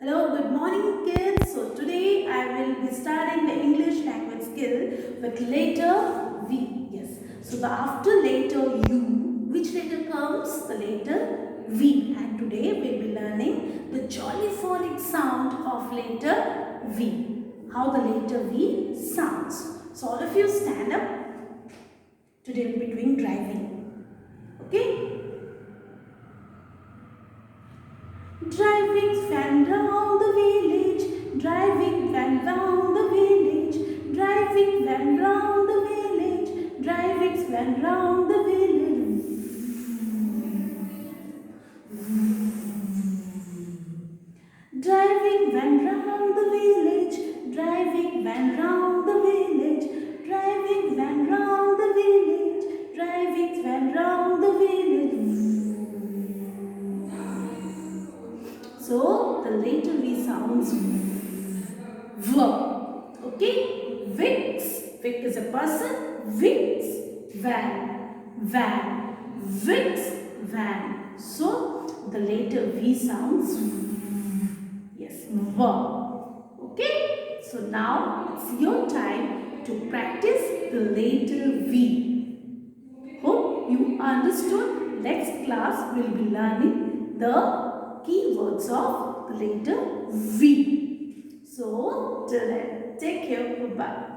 Hello, good morning kids. So today I will be starting the English language skill with letter V. Yes. So the after letter U, which letter comes? The letter V. And today we will be learning the jolly phonic sound of letter V. How the letter V sounds. So all of you stand up. Today we will be doing driving. Okay? Driving van round the village, driving van round the village, driving van round the village, driving van round the village. Driving van round the village, driving van round the village, driving van round the village, driving van round the village. So the letter V sounds V. Okay? Vix. Vix is a person. Vix. Van. Van. Vix. Van. So the letter V sounds V. Yes. V. Okay? So now it's your time to practice the letter V. Hope you understood. Next class we will be learning the keywords of the letter V. So, till then, take care. Bye-bye.